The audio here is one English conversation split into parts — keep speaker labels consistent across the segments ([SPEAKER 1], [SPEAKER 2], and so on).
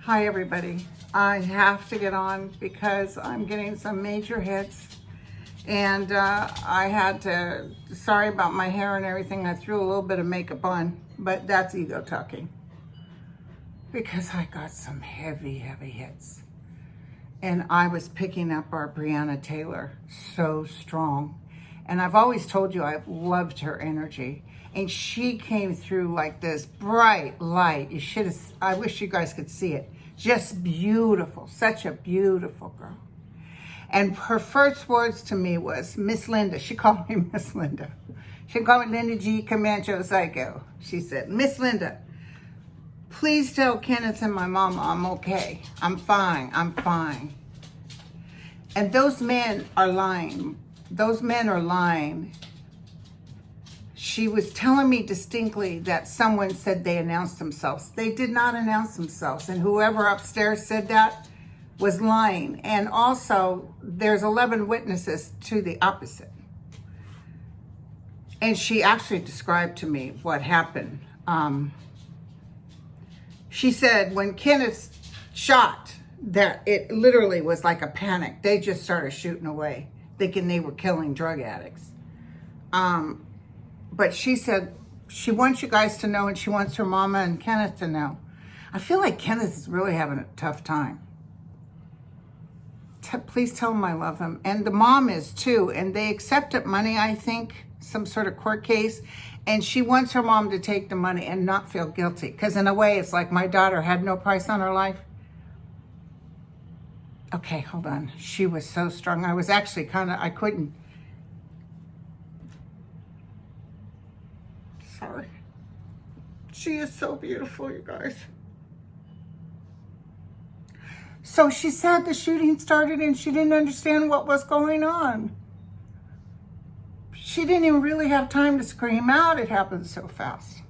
[SPEAKER 1] Hi everybody, I have to get on because I'm getting some major hits and I had to, sorry about my hair and everything, I threw a little bit of makeup on, but that's ego talking because I got some heavy hits and I was picking up our Breonna Taylor so strong, and I've always told you I've loved her energy. And she came through like this bright light. You should have, I wish you guys could see it. Just beautiful, such a beautiful girl. And her first words to me was, Miss Linda. She called me Miss Linda. She called me Linda G. Comancho Psycho. She said, Miss Linda, please tell Kenneth and my mama I'm okay. I'm fine, I'm fine. And those men are lying. Those men are lying. She was telling me distinctly that someone said they announced themselves. They did not announce themselves. And whoever upstairs said that was lying. And also, there's 11 witnesses to the opposite. And she actually described to me what happened. She said when Kenneth shot, that it literally was like a panic. They just started shooting away, thinking they were killing drug addicts. But she said she wants you guys to know, and she wants her mama and Kenneth to know. I feel like Kenneth is really having a tough time. Please tell him I love him. And the mom is too. And they accepted money, I think, some sort of court case. And she wants her mom to take the money and not feel guilty. Because in a way, it's like my daughter had no price on her life. Okay, hold on. She was so strong. I was actually I couldn't. Sorry. She is so beautiful, you guys. So she said the shooting started and she didn't understand what was going on. She didn't even really have time to scream out. It happened so fast.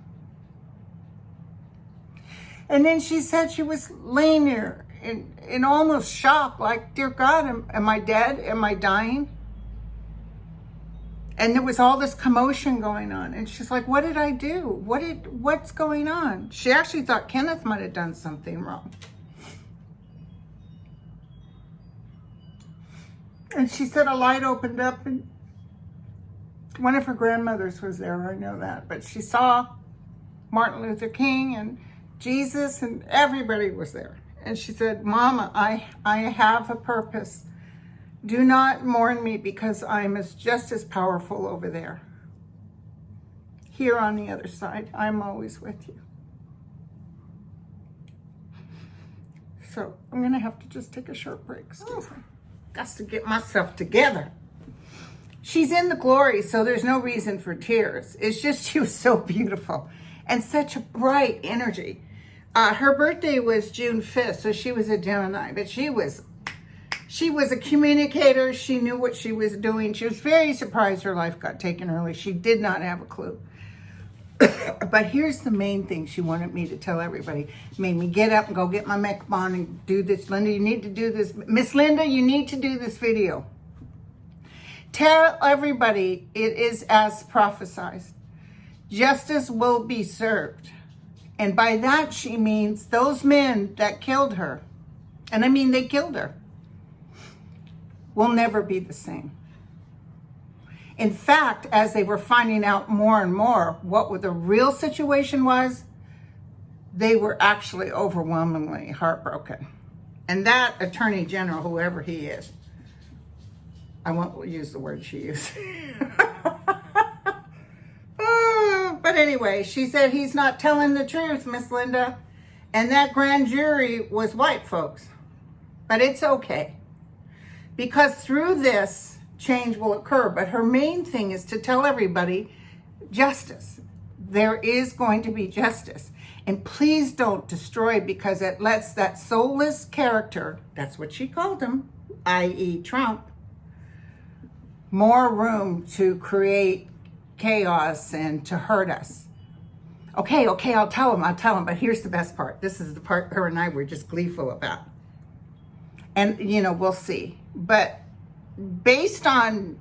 [SPEAKER 1] And then she said she was laying there in almost shock, like, dear God, am I dead? Am I dying? And there was all this commotion going on. And she's like, what did I do? What's going on? She actually thought Kenneth might have done something wrong. And she said a light opened up and one of her grandmothers was there, I know that. But she saw Martin Luther King and Jesus and everybody was there. And she said, Mama, I have a purpose. Do not mourn me because I'm just as powerful over there. Here on the other side, I'm always with you. So I'm gonna have to just take a short break, excuse me. Got to get myself together. She's in the glory, so there's no reason for tears. It's just she was so beautiful and such a bright energy. Her birthday was June 5th, so she was a Gemini, but she was a communicator. She knew what she was doing. She was very surprised her life got taken early. She did not have a clue. But here's the main thing she wanted me to tell everybody. Made me get up and go get my makeup on and do this. Linda, you need to do this. Miss Linda, you need to do this video. Tell everybody it is as prophesied. Justice will be served. And by that she means those men that killed her, and I mean they killed her, will never be the same. In fact, as they were finding out more and more what the real situation was, they were actually overwhelmingly heartbroken. And that Attorney General, whoever he is, I won't use the word she used. But anyway, she said he's not telling the truth, Miss Linda. And that grand jury was white folks. But it's okay. Because through this, change will occur. But her main thing is to tell everybody justice. There is going to be justice. And please don't destroy, because it lets that soulless character, that's what she called him, i.e. Trump, more room to create chaos and to hurt us. Okay, I'll tell him, but here's the best part. This is the part her and I were just gleeful about. And, we'll see. But based on,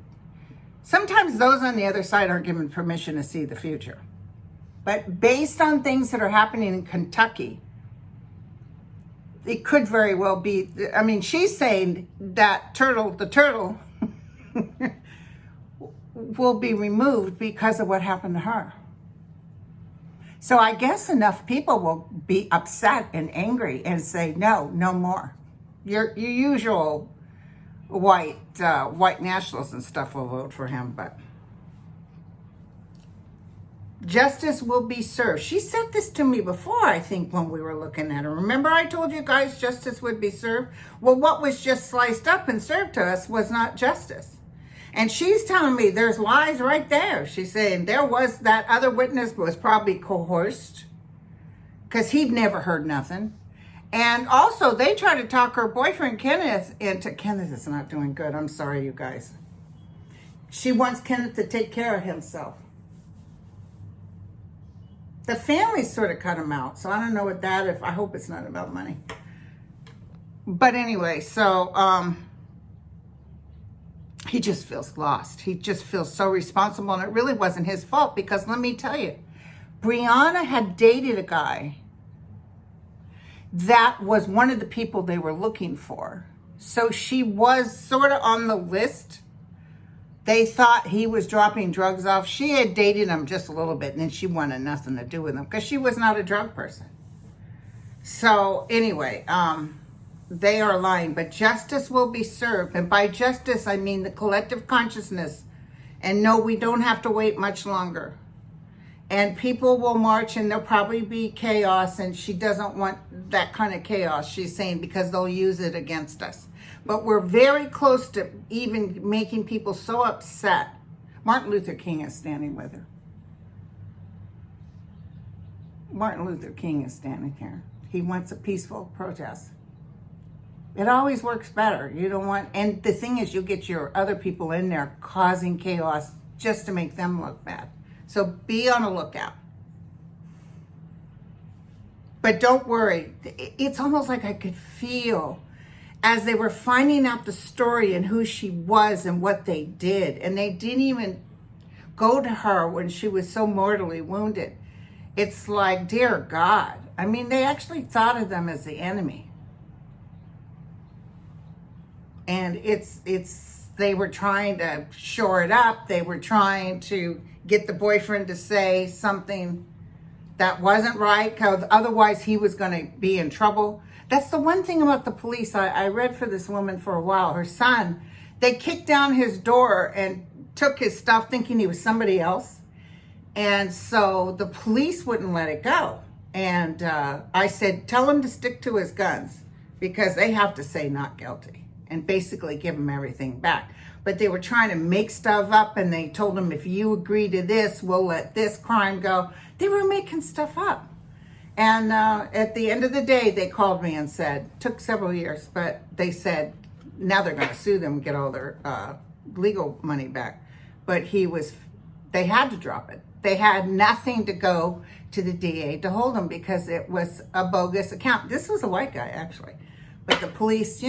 [SPEAKER 1] sometimes those on the other side aren't given permission to see the future. But based on things that are happening in Kentucky, it could very well be, she's saying that the turtle will be removed because of what happened to her. So I guess enough people will be upset and angry and say, no more. Your usual white nationalists and stuff will vote for him, but justice will be served. She said this to me before, I think, when we were looking at her. Remember I told you guys justice would be served? Well, what was just sliced up and served to us was not justice. And she's telling me there's lies right there. She's saying there was, that other witness was probably coerced because he'd never heard nothing. And also they tried to talk her boyfriend Kenneth is not doing good. I'm sorry, you guys. She wants Kenneth to take care of himself. The family sort of cut him out. So I don't know what that, I hope it's not about money. But anyway, so, he just feels lost. He just feels so responsible, and it really wasn't his fault, because let me tell you, Breonna had dated a guy that was one of the people they were looking for. So she was sort of on the list. They thought he was dropping drugs off. She had dated him just a little bit, and then she wanted nothing to do with him because she was not a drug person. So anyway, they are lying, but justice will be served. And by justice, I mean the collective consciousness. And no, we don't have to wait much longer. And people will march, and there'll probably be chaos, and she doesn't want that kind of chaos, she's saying, because they'll use it against us. But we're very close to even making people so upset. Martin Luther King is standing with her. Martin Luther King is standing here. He wants a peaceful protest. It always works better. You don't want, and the thing is, you get your other people in there causing chaos just to make them look bad. So be on the lookout. But don't worry. It's almost like I could feel as they were finding out the story and who she was and what they did. And they didn't even go to her when she was so mortally wounded. It's like, dear God. I mean, they actually thought of them as the enemy. And they were trying to shore it up. They were trying to get the boyfriend to say something that wasn't right, because otherwise he was going to be in trouble. That's the one thing about the police. I read for this woman for a while. Her son, they kicked down his door and took his stuff thinking he was somebody else. And so the police wouldn't let it go. And I said, tell him to stick to his guns, because they have to say not guilty and basically give him everything back. But they were trying to make stuff up, and they told him, if you agree to this, we'll let this crime go. They were making stuff up. And at the end of the day, they called me and said, took several years, but they said, now they're going to sue them and get all their legal money back. But they had to drop it. They had nothing to go to the DA to hold him, because it was a bogus account. This was a white guy, actually. But the police,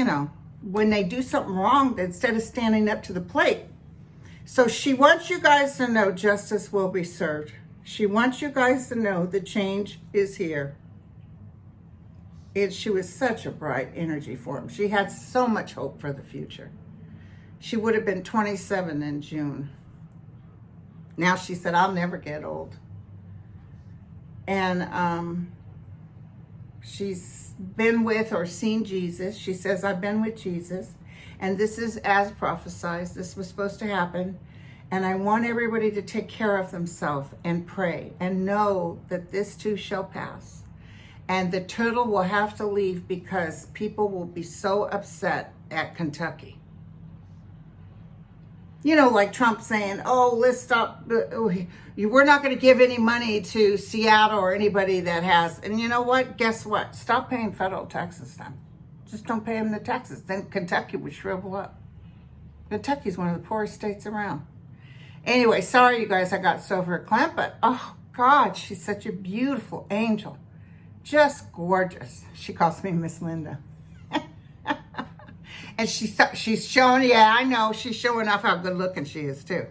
[SPEAKER 1] when they do something wrong, instead of standing up to the plate. So she wants you guys to know justice will be served. She wants you guys to know the change is here. She was such a bright energy for him. She had so much hope for the future. She would have been 27 in June. Now she said, I'll never get old. And she's been with or seen Jesus. She says, I've been with Jesus, and this is as prophesied. This was supposed to happen. And I want everybody to take care of themselves and pray and know that this too shall pass. And the turtle will have to leave, because people will be so upset at Kentucky. like Trump saying, oh, let's stop. We're not going to give any money to Seattle or anybody that has. And you know what? Guess what? Stop paying federal taxes then. Just don't pay them the taxes. Then Kentucky would shrivel up. Kentucky's one of the poorest states around. Anyway, sorry, you guys, I got so verklempt, but oh, God, she's such a beautiful angel. Just gorgeous. She calls me Miss Linda. And she's showing, yeah, I know, she's showing off how good looking she is too.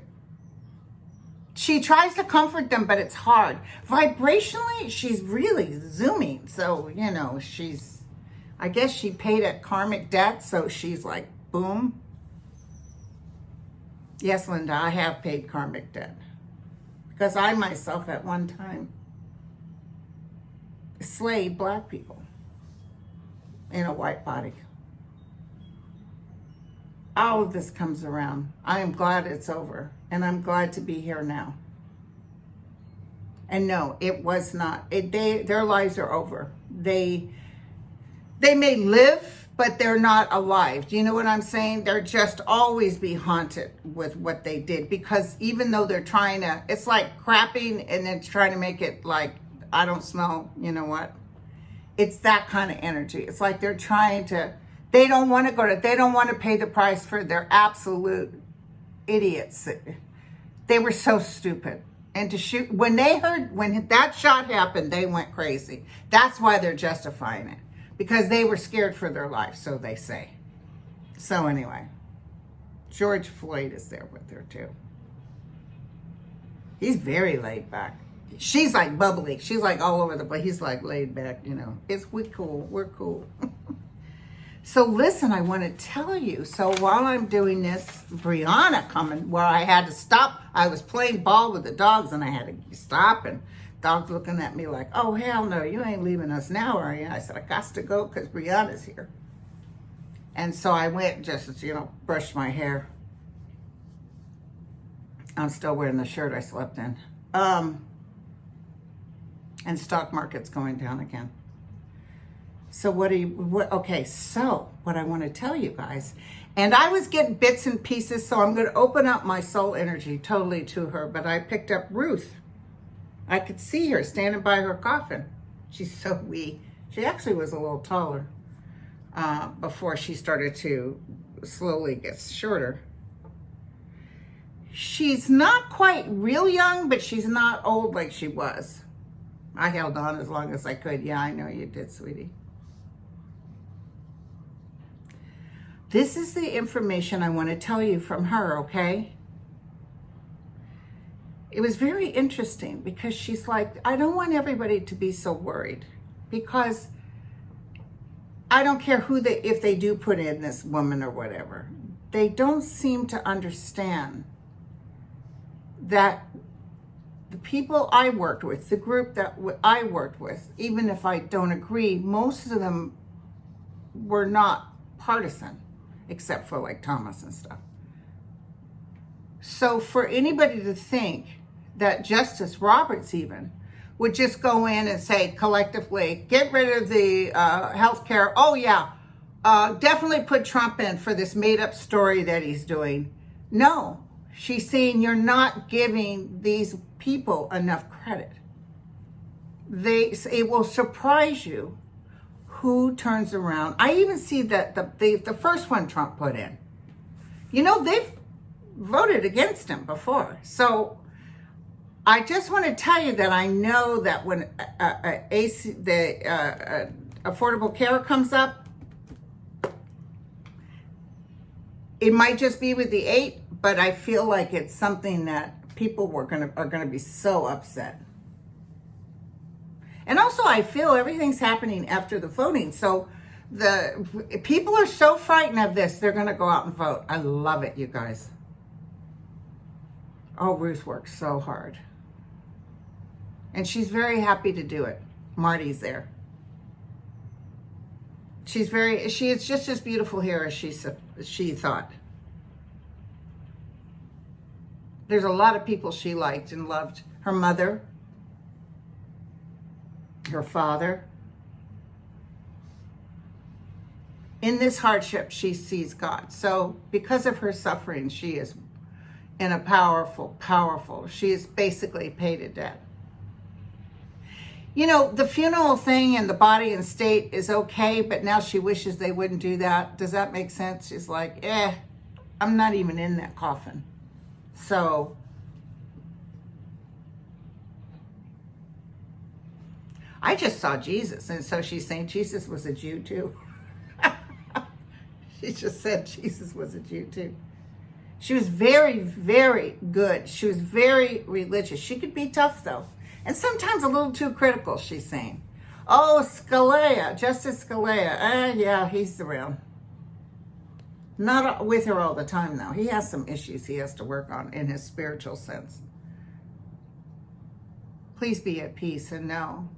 [SPEAKER 1] She tries to comfort them, but it's hard. Vibrationally, she's really zooming. So, I guess she paid a karmic debt, so she's like, boom. Yes, Linda, I have paid karmic debt. Because I myself at one time slayed black people in a white body. All of this comes around. I am glad it's over, and I'm glad to be here now. And no, it was not. Their lives are over. They may live, but they're not alive. Do you know what I'm saying? They're just always be haunted with what they did, because even though they're trying to, it's like crapping and then trying to make it like, I don't smell, you know what? It's that kind of energy. It's like they're trying to, they don't want to pay the price for their absolute idiots. They were so stupid. And to shoot, when that shot happened, they went crazy. That's why they're justifying it. Because they were scared for their life, so they say. So anyway, George Floyd is there with her too. He's very laid back. She's like bubbly. She's like all over the place. He's like laid back, we're cool. We're cool. So listen, I want to tell you. So while I'm doing this, Breonna coming, where I had to stop. I was playing ball with the dogs and I had to stop, and dogs looking at me like, oh, hell no, you ain't leaving us now, are you? I said, I got to go because Breonna's here. And so I went just, brushed my hair. I'm still wearing the shirt I slept in. And stock market's going down again. So what I want to tell you guys, and I was getting bits and pieces, so I'm going to open up my soul energy totally to her, but I picked up Ruth. I could see her standing by her coffin. She's so wee. She actually was a little taller before she started to slowly get shorter. She's not quite real young, but she's not old like she was. I held on as long as I could. Yeah, I know you did, sweetie. This is the information I want to tell you from her, okay? It was very interesting because she's like, I don't want everybody to be so worried, because I don't care if they do put in this woman or whatever. They don't seem to understand that the people I worked with, the group that I worked with, even if I don't agree, most of them were not partisan, except for like Thomas and stuff. So for anybody to think that Justice Roberts even would just go in and say collectively, get rid of the health care. Oh yeah, definitely put Trump in for this made up story that he's doing. No, she's saying you're not giving these people enough credit. It will surprise you who turns around. I even see that the first one Trump put in, they've voted against him before. So I just want to tell you that I know that when Affordable Care comes up, it might just be with the 8, but I feel like it's something that people are gonna be so upset. And also, I feel everything's happening after the voting. So the people are so frightened of this, they're going to go out and vote. I love it, you guys. Oh, Ruth works so hard. And she's very happy to do it. Marty's there. She is just as beautiful here as she thought. There's a lot of people she liked and loved. Her mother, her father. In this hardship, she sees God. So because of her suffering, she is in a powerful, she is basically paid a debt. You know, the funeral thing and the body and state is okay, but now she wishes they wouldn't do that. Does that make sense? She's like, I'm not even in that coffin. So, I just saw Jesus, and so she's saying Jesus was a Jew too. She just said Jesus was a Jew too. She was very, very good. She was very religious. She could be tough though. And sometimes a little too critical, she's saying. Oh, Scalia, Justice Scalia. Yeah, he's around. Not with her all the time, though. He has some issues he has to work on in his spiritual sense. Please be at peace and know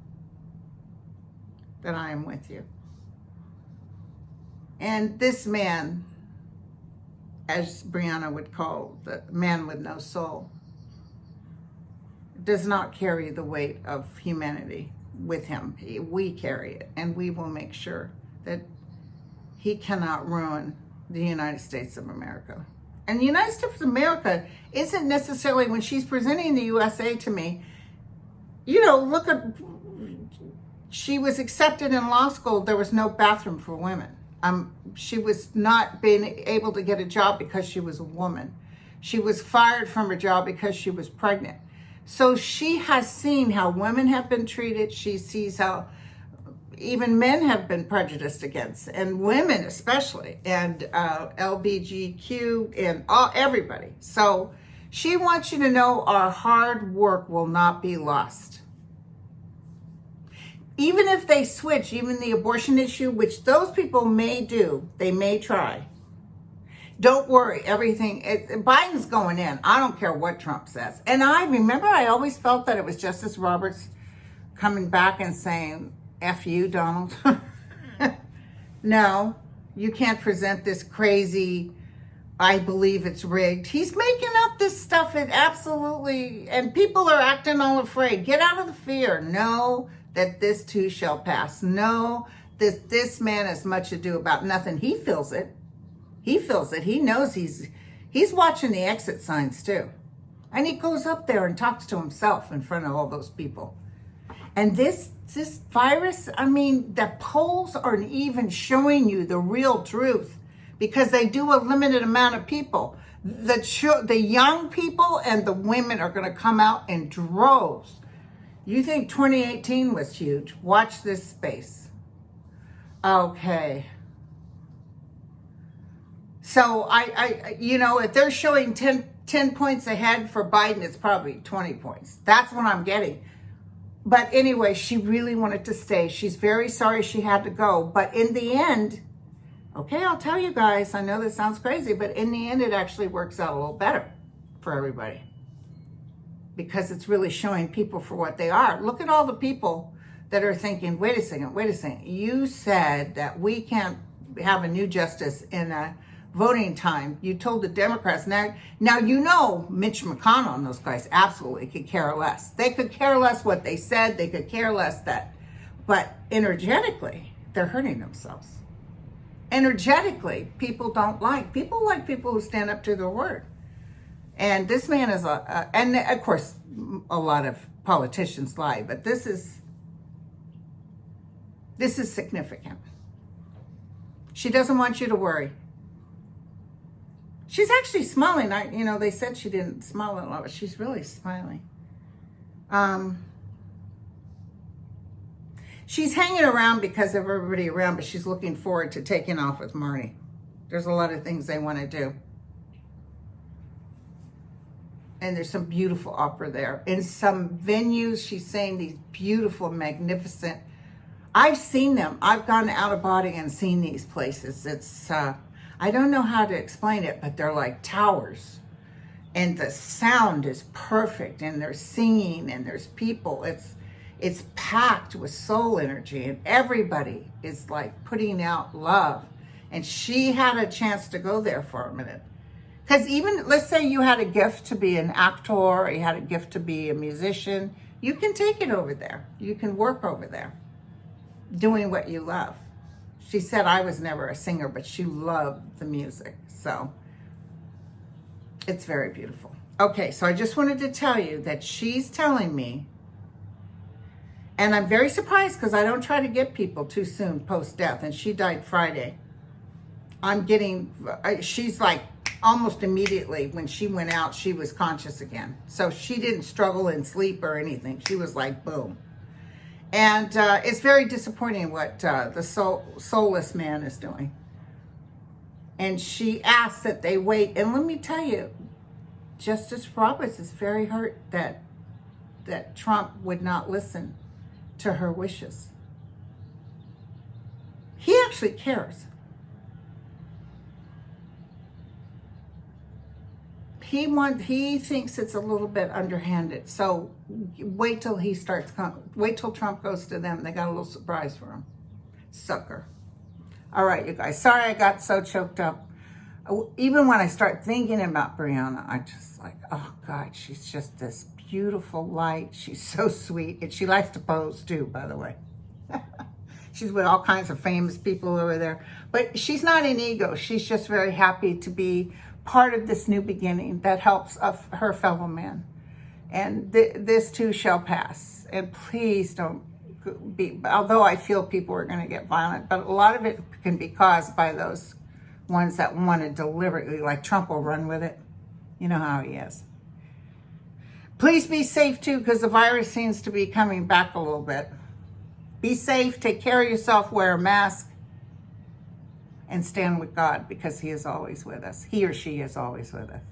[SPEAKER 1] that I am with you. And this man, as Breonna would call the man with no soul, does not carry the weight of humanity with him. We carry it, and we will make sure that he cannot ruin the United States of America. And the United States of America isn't necessarily, when she's presenting the USA to me, you know, look at, she was accepted in law school, there was no bathroom for women. She was not being able to get a job because she was a woman. She was fired from her job because she was pregnant. So she has seen how women have been treated. She sees how even men have been prejudiced against, and women especially, and LBGQ and everybody. So she wants you to know our hard work will not be lost. Even if they switch, even the abortion issue, which those people may do, they may try. Don't worry, Biden's going in. I don't care what Trump says. And I remember I always felt that it was Justice Roberts coming back and saying, F you, Donald. No, you can't present this crazy, I believe it's rigged. He's making up this stuff, and people are acting all afraid. Get out of the fear. Know that this too shall pass. Know that this man has much ado about nothing. He feels it. He feels it. He knows he's watching the exit signs too. And he goes up there and talks to himself in front of all those people. And this virus, I mean, the polls aren't even showing you the real truth because they do a limited amount of people. The young people and the women are going to come out in droves. You think 2018 was huge? Watch this space. Okay. So I if they're showing 10 points ahead for Biden, it's probably 20 points. That's what I'm getting. But anyway, she really wanted to stay. She's very sorry she had to go. But in the end, okay, I'll tell you guys, I know this sounds crazy, but in the end, it actually works out a little better for everybody. Because it's really showing people for what they are. Look at all the people that are thinking, wait a second. You said that we can't have a new justice in a voting time. You told the Democrats. Now Mitch McConnell and those guys absolutely could care less. They could care less what they said. They could care less that. But energetically, they're hurting themselves. Energetically, people like people who stand up to their word. And this man is and of course, a lot of politicians lie, but this is significant. She doesn't want you to worry. She's actually smiling. They said she didn't smile a lot, but she's really smiling. She's hanging around because of everybody around, but she's looking forward to taking off with Marnie. There's a lot of things they want to do. And there's some beautiful opera there. In some venues, she's saying these beautiful, magnificent. I've seen them. I've gone out of body and seen these places. It's, I don't know how to explain it, but they're like towers. And the sound is perfect. And they're singing and there's people. It's packed with soul energy. And everybody is like putting out love. And she had a chance to go there for a minute. Because even, let's say you had a gift to be an actor, or you had a gift to be a musician, you can take it over there. You can work over there, doing what you love. She said I was never a singer, but she loved the music. So It's very beautiful. Okay, so I just wanted to tell you that she's telling me, and I'm very surprised because I don't try to get people too soon post-death, and she died Friday. She's like almost immediately when she went out, she was conscious again. So she didn't struggle in sleep or anything. She was like, boom. And it's very disappointing what the soulless man is doing. And she asked that they wait. And let me tell you, Justice Roberts is very hurt that Trump would not listen to her wishes. He actually cares. He thinks it's a little bit underhanded. So wait till Trump goes to them. They got a little surprise for him. Sucker. All right, you guys. Sorry I got so choked up. Even when I start thinking about Breonna, I just like, oh God, she's just this beautiful light. She's so sweet. And she likes to pose too, by the way. She's with all kinds of famous people over there. But she's not an ego. She's just very happy to be part of this new beginning that helps her fellow man. And this too shall pass. And please don't be, although I feel people are going to get violent, but a lot of it can be caused by those ones that want to deliberately, like Trump will run with it. You know how he is. Please be safe too, because the virus seems to be coming back a little bit. Be safe, take care of yourself, wear a mask, and stand with God, because he is always with us. He or she is always with us.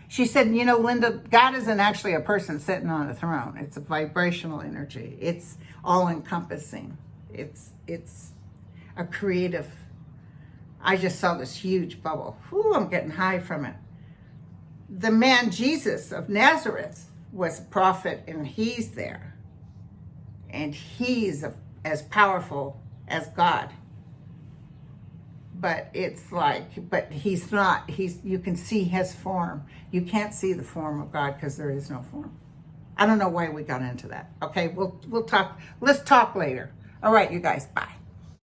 [SPEAKER 1] She said, you know, Linda, God isn't actually a person sitting on a throne. It's a vibrational energy. It's all-encompassing. It's a creative. I just saw this huge bubble. Whew, I'm getting high from it. The man Jesus of Nazareth was a prophet, and he's there. And he's as powerful as God. But it's like, but he's not. You can see his form. You can't see the form of God because there is no form. I don't know why we got into that. Okay, we'll talk. Let's talk later. All right, you guys, bye.